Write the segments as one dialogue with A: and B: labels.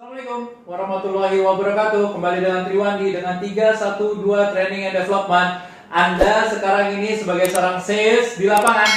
A: Assalamualaikum warahmatullahi wabarakatuh. Kembali dengan Triwandi dengan 312 Training and Development. Anda sekarang ini sebagai seorang sales di lapangan,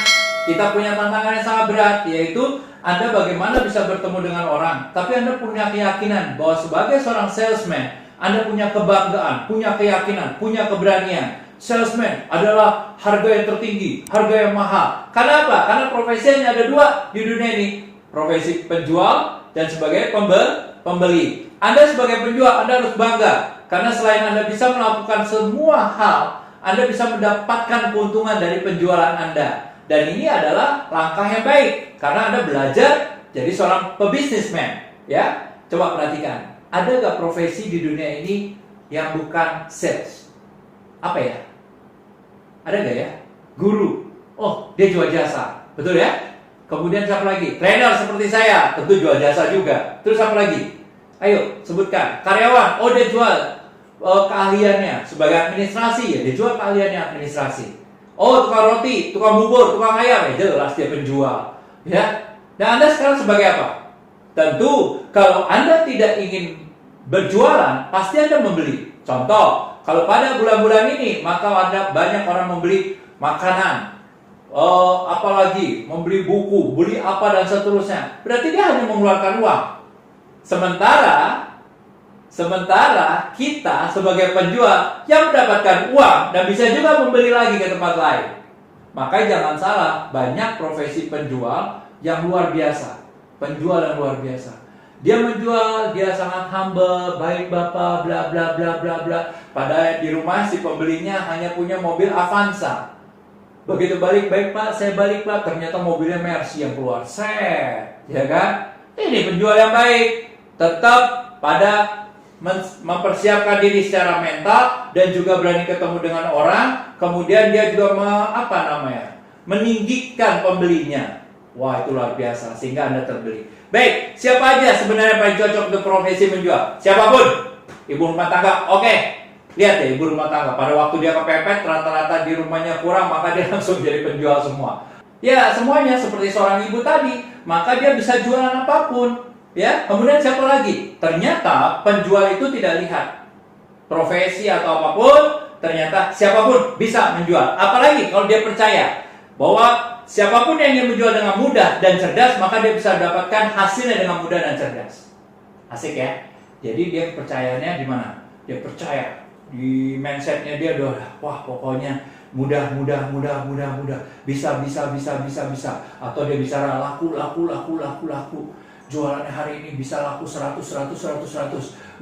A: kita punya tantangan yang sangat berat, yaitu Anda bagaimana bisa bertemu dengan orang, tapi Anda punya keyakinan bahwa sebagai seorang salesman, Anda punya kebanggaan, punya keyakinan, punya keberanian. Salesman adalah harga yang tertinggi, harga yang mahal. Karena apa? Karena profesinya ada dua di dunia ini, profesi penjual dan sebagai pembeli. Anda sebagai penjual, Anda harus bangga karena selain Anda bisa melakukan semua hal, Anda bisa mendapatkan keuntungan dari penjualan Anda. Dan ini adalah langkah yang baik karena Anda belajar jadi seorang pebisnisman. Ya, coba perhatikan. Ada gak profesi di dunia ini yang bukan sales? Apa ya? Ada gak ya? Guru. Oh, dia jual jasa. Betul ya? Kemudian siapa lagi? Trainer seperti saya, tentu jual jasa juga. Terus apa lagi? Ayo, sebutkan. Karyawan, oh dia jual keahliannya sebagai administrasi, ya dia jual keahliannya administrasi. Oh, tukang roti, tukang bubur, tukang ayam, ya jelas dia penjual. Ya. Dan Anda sekarang sebagai apa? Tentu, kalau Anda tidak ingin berjualan, pasti Anda membeli. Contoh, kalau pada bulan-bulan ini, maka ada banyak orang membeli makanan. Apalagi membeli buku, beli apa dan seterusnya. Berarti dia hanya mengeluarkan uang. Sementara kita sebagai penjual yang mendapatkan uang dan bisa juga membeli lagi ke tempat lain. Maka jangan salah, banyak profesi penjual yang luar biasa. Penjual yang luar biasa. Dia menjual, dia sangat humble, baik bapak, bla bla bla bla bla. Padahal di rumah si pembelinya hanya punya mobil Avanza. Begitu balik, baik pak, saya balik pak, ternyata mobilnya Mercy yang keluar. Set, ya kan? Ini penjual yang baik. Tetap pada mempersiapkan diri secara mental dan juga berani ketemu dengan orang. Kemudian dia juga meninggikan pembelinya. Wah, itu luar biasa, sehingga Anda terbeli. Baik, siapa aja sebenarnya paling cocok untuk profesi menjual? Siapapun, ibu rumah tangga, oke. Lihat ya, ibu rumah tangga, pada waktu dia kepepet, rata-rata di rumahnya kurang, maka dia langsung jadi penjual semua. Ya, semuanya seperti seorang ibu tadi, maka dia bisa jualan apapun. Ya, kemudian siapa lagi? Ternyata penjual itu tidak lihat profesi atau apapun, ternyata siapapun bisa menjual. Apalagi kalau dia percaya bahwa siapapun yang ingin menjual dengan mudah dan cerdas, maka dia bisa dapatkan hasilnya dengan mudah dan cerdas. Asik ya? Jadi dia percayanya di mana? Dia percaya di mindsetnya dia udah, wah pokoknya mudah, bisa, atau dia bisa laku, jualannya hari ini bisa laku 100.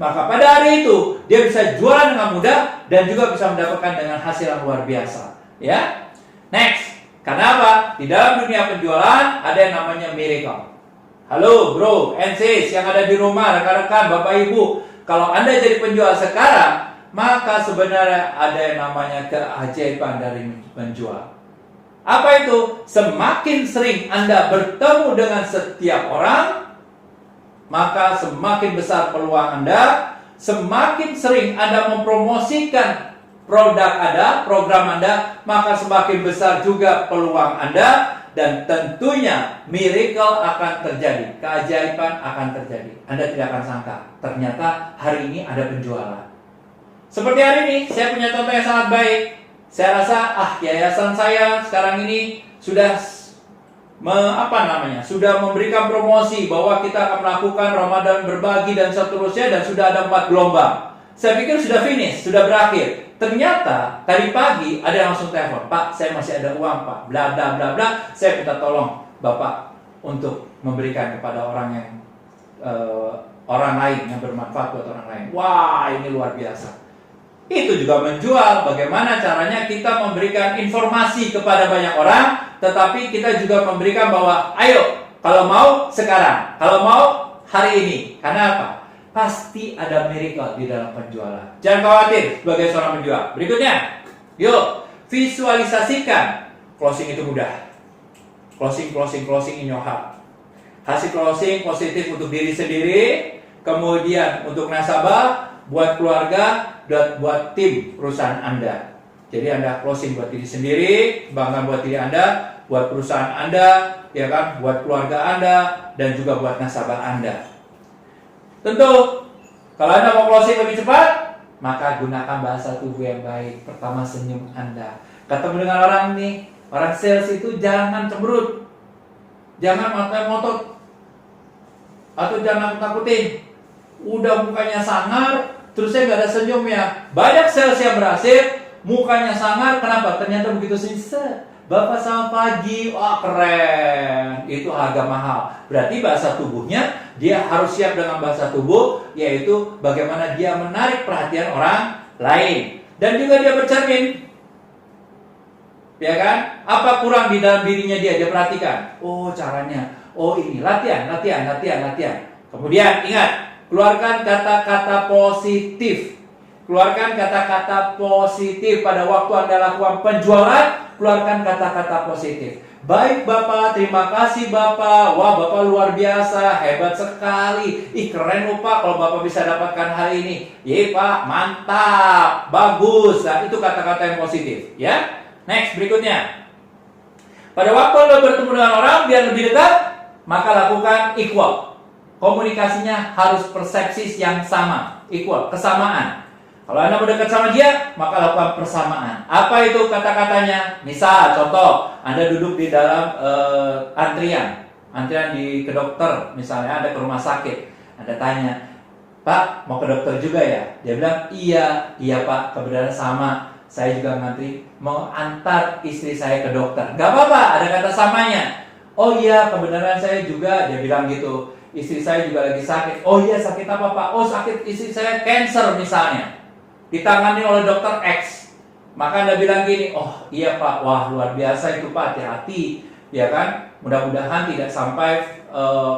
A: Maka pada hari itu dia bisa jualan dengan mudah dan juga bisa mendapatkan dengan hasil yang luar biasa. Ya, next, karena apa? Di dalam dunia penjualan ada yang namanya miracle. Halo bro and sis yang ada di rumah, rekan-rekan, bapak ibu, kalau Anda jadi penjual sekarang, maka sebenarnya ada yang namanya keajaiban dari menjual. Apa itu? Semakin sering Anda bertemu dengan setiap orang, maka semakin besar peluang Anda. Semakin sering Anda mempromosikan produk Anda, program Anda, maka semakin besar juga peluang Anda. Dan tentunya miracle akan terjadi, keajaiban akan terjadi. Anda tidak akan sangka, ternyata hari ini ada penjualan. Seperti hari ini, saya punya contoh yang sangat baik. Saya rasa, yayasan saya sekarang ini sudah sudah memberikan promosi bahwa kita akan melakukan Ramadan berbagi dan seterusnya, dan sudah ada 4 gelombang. Saya pikir sudah finish, sudah berakhir. Ternyata tadi pagi ada yang langsung telepon, Pak, saya masih ada uang, Pak, bla bla bla bla. Saya minta tolong Bapak untuk memberikan kepada orang lain yang bermanfaat buat orang lain. Wah, ini luar biasa. Itu juga menjual, bagaimana caranya kita memberikan informasi kepada banyak orang, tetapi kita juga memberikan bahwa ayo, kalau mau sekarang, kalau mau hari ini. Karena apa? Pasti ada miracle di dalam penjualan. Jangan khawatir sebagai seorang penjual. Berikutnya, yuk visualisasikan. Closing itu mudah. Closing in your heart. Kasih closing positif untuk diri sendiri, kemudian untuk nasabah, buat keluarga, dan buat tim perusahaan Anda. Jadi Anda closing buat diri sendiri, bangga buat diri Anda, buat perusahaan Anda, ya kan, buat keluarga Anda, dan juga buat nasabah Anda. Tentu, kalau Anda mau closing lebih cepat, maka gunakan bahasa tubuh yang baik. Pertama, senyum Anda. Ketemu dengan orang nih, orang sales itu jangan cemberut, jangan ngotot, atau jangan takutin. Udah mukanya sangar, terusnya nggak ada senyumnya. Banyak sales yang berhasil, mukanya sangar, kenapa? Ternyata begitu sincere. Bapak sama pagi, wah keren, itu harga mahal. Berarti bahasa tubuhnya, dia harus siap dengan bahasa tubuh, yaitu bagaimana dia menarik perhatian orang lain. Dan juga dia bercermin, ya kan? Apa kurang di dalam dirinya dia perhatikan. Oh caranya, oh ini, latihan. Kemudian ingat, keluarkan kata-kata positif. Keluarkan kata-kata positif pada waktu Anda lakukan penjualan. Keluarkan kata-kata positif. Baik Bapak, terima kasih Bapak. Wah Bapak luar biasa, hebat sekali. Ih keren loh Pak kalau Bapak bisa dapatkan hal ini. Iya Pak, mantap, bagus. Nah itu kata-kata yang positif ya. Next berikutnya. Pada waktu Anda bertemu dengan orang biar lebih dekat, maka lakukan equal. Komunikasinya harus persepsi yang sama, equal, kesamaan. Kalau Anda mendekat sama dia, maka lakukan persamaan. Apa itu kata-katanya? Misal, contoh, Anda duduk di dalam antrian ke dokter, misalnya Anda ke rumah sakit. Anda tanya, Pak, mau ke dokter juga ya? Dia bilang, iya Pak, kebenaran sama. Saya juga ngantri, mau antar istri saya ke dokter. Gak apa-apa, ada kata samanya. Oh iya, kebenaran saya juga, dia bilang gitu. Istri saya juga lagi sakit. Oh iya, sakit apa Pak? Oh sakit istri saya cancer misalnya. Ditangani oleh dokter X. Maka Anda bilang gini, oh iya Pak, wah luar biasa itu Pak, hati-hati. Ya kan, mudah-mudahan tidak sampai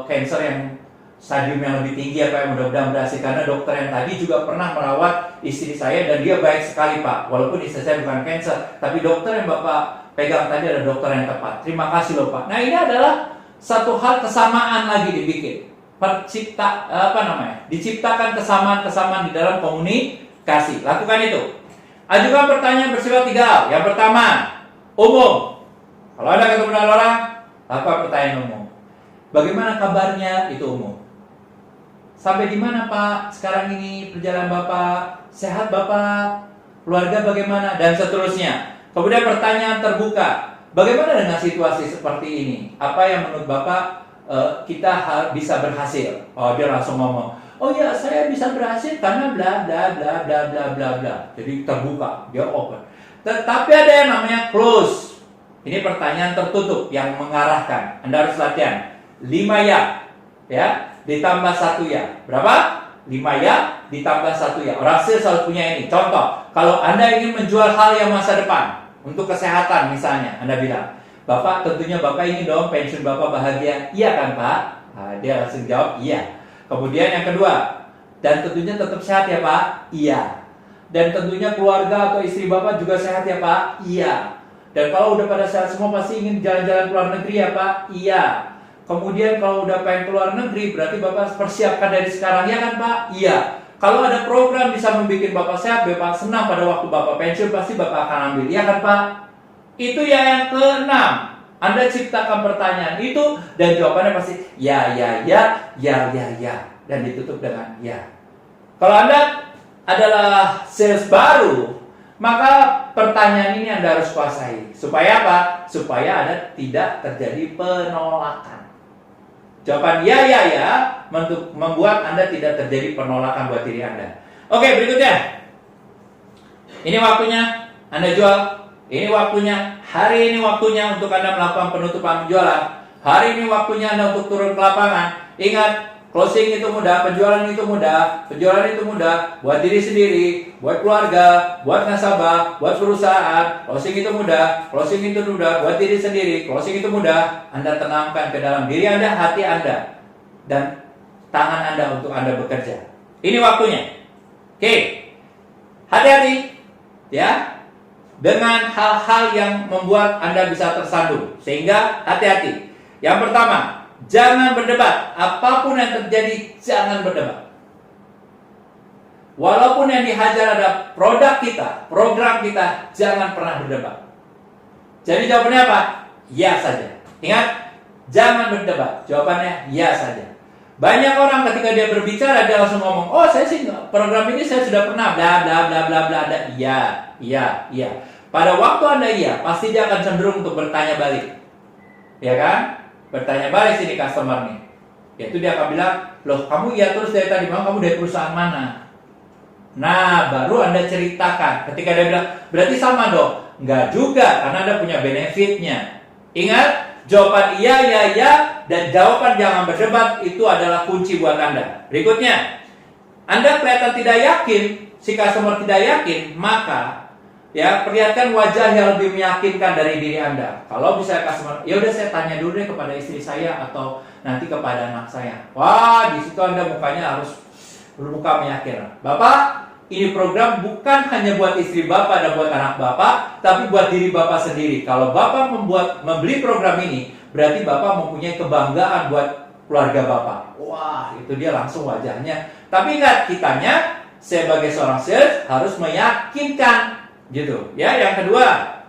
A: cancer yang stadium yang lebih tinggi ya Pak, yang mudah-mudahan berhasil. Karena dokter yang tadi juga pernah merawat istri saya dan dia baik sekali Pak. Walaupun istri saya bukan cancer, tapi dokter yang Bapak pegang tadi adalah dokter yang tepat. Terima kasih loh Pak. Nah ini adalah satu hal kesamaan lagi dibikin. Diciptakan kesamaan-kesamaan di dalam komunikasi. Lakukan itu. Ajukan pertanyaan bersifat 3 hal. Yang pertama, umum. Kalau Anda ketemu dengan orang, lakukan pertanyaan umum. Bagaimana kabarnya? Itu umum. Sampai di mana Pak? Sekarang ini perjalanan Bapak? Sehat Bapak? Keluarga bagaimana? Dan seterusnya. Kemudian pertanyaan terbuka. Bagaimana dengan situasi seperti ini? Apa yang menurut Bapak kita bisa berhasil? Oh, dia langsung ngomong, oh ya saya bisa berhasil karena bla bla bla bla bla bla bla. Jadi terbuka, dia open. Tetapi ada yang namanya close. Ini pertanyaan tertutup yang mengarahkan. Anda harus latihan. 5 ya, ditambah 1 ya. Berapa? 5 ya, ditambah 1 ya. Orang sales harus punya ini. Contoh, kalau Anda ingin menjual hal yang masa depan, untuk kesehatan misalnya, Anda bilang, Bapak tentunya Bapak ingin dong pensiun Bapak bahagia. Iya kan Pak? Nah, dia langsung jawab iya. Kemudian yang kedua, dan tentunya tetap sehat ya Pak? Iya. Dan tentunya keluarga atau istri Bapak juga sehat ya Pak? Iya. Dan kalau udah pada sehat semua pasti ingin jalan-jalan ke luar negeri ya Pak? Iya. Kemudian kalau udah pengen ke luar negeri berarti Bapak persiapkan dari sekarang ya kan Pak? Iya. Kalau ada program bisa membuat Bapak sehat, Bapak senang pada waktu Bapak pensiun pasti Bapak akan ambil ya kan Pak? Itu ya yang ke-6. Anda ciptakan pertanyaan itu dan jawabannya pasti ya. Dan ditutup dengan ya. Kalau Anda adalah sales baru, maka pertanyaan ini Anda harus kuasai. Supaya apa? Supaya Anda tidak terjadi penolakan. Jawaban ya membuat Anda tidak terjadi penolakan buat diri Anda. Oke, berikutnya. Ini waktunya Anda jual. Ini waktunya, hari ini waktunya untuk Anda melakukan penutupan penjualan. Hari ini waktunya Anda untuk turun ke lapangan. Ingat, closing itu mudah, penjualan itu mudah. Penjualan itu mudah buat diri sendiri, buat keluarga, buat nasabah, buat perusahaan. Closing itu mudah buat diri sendiri. Closing itu mudah. Anda tenangkan ke dalam diri Anda, hati Anda, dan tangan Anda untuk Anda bekerja. Ini waktunya. Oke, hati-hati ya dengan hal-hal yang membuat Anda bisa tersandung. Sehingga hati-hati. Yang pertama, jangan berdebat. Apapun yang terjadi, jangan berdebat. Walaupun yang dihajar ada produk kita, program kita, jangan pernah berdebat. Jadi jawabannya apa? Ya saja. Ingat, jangan berdebat. Jawabannya ya saja. Banyak orang ketika dia berbicara dia langsung ngomong, oh saya sih program ini saya sudah pernah, bla bla bla bla bla. Iya, iya, iya. Pada waktu Anda iya, pasti dia akan cenderung untuk bertanya balik, ya kan? Bertanya balik sini customer nih. Yaitu dia akan bilang, loh kamu iya terus dari tadi, kamu dari perusahaan mana? Nah, baru Anda ceritakan. Ketika dia bilang, berarti sama dong? Enggak juga, karena Anda punya benefitnya. Ingat, jawaban iya, dan jawaban jangan berdebat itu adalah kunci buat Anda. Berikutnya, Anda kelihatan tidak yakin, si customer tidak yakin, maka ya perlihatkan wajah yang lebih meyakinkan dari diri Anda. Kalau bisa customer, ya udah saya tanya dulu deh kepada istri saya atau nanti kepada anak saya. Wah, di situ Anda mukanya harus bermuka meyakinkan. Bapak, ini program bukan hanya buat istri Bapak dan buat anak Bapak, tapi buat diri Bapak sendiri. Kalau Bapak membeli program ini, berarti Bapak mempunyai kebanggaan buat keluarga Bapak. Wah, itu dia langsung wajahnya. Tapi ingat, kitanya sebagai seorang sales harus meyakinkan, gitu. Ya, yang kedua,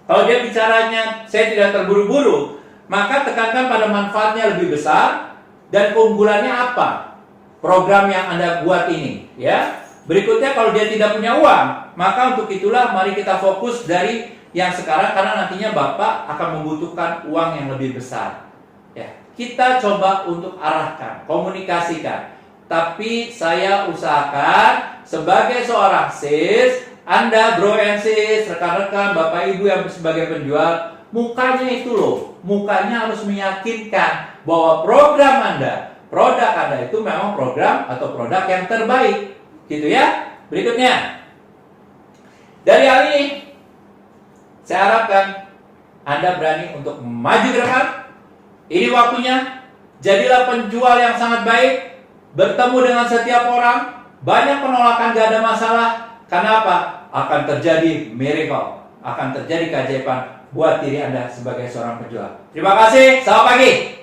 A: kalau dia bicaranya saya tidak terburu-buru, maka tekankan pada manfaatnya lebih besar dan keunggulannya apa? Program yang Anda buat ini, ya. Berikutnya, kalau dia tidak punya uang, maka untuk itulah mari kita fokus dari yang sekarang karena nantinya Bapak akan membutuhkan uang yang lebih besar. Ya, kita coba untuk arahkan, komunikasikan. Tapi saya usahakan sebagai seorang sales, Anda bro and sis, rekan-rekan, Bapak Ibu yang sebagai penjual, mukanya itu loh, mukanya harus meyakinkan bahwa program Anda, produk Anda itu memang program atau produk yang terbaik. Gitu ya. Berikutnya, dari hal ini saya harapkan Anda berani untuk maju ke depan. Ini waktunya. Jadilah penjual yang sangat baik, bertemu dengan setiap orang. Banyak penolakan gak ada masalah. Karena apa? Akan terjadi miracle, akan terjadi keajaiban buat diri Anda sebagai seorang penjual. Terima kasih. Selamat pagi.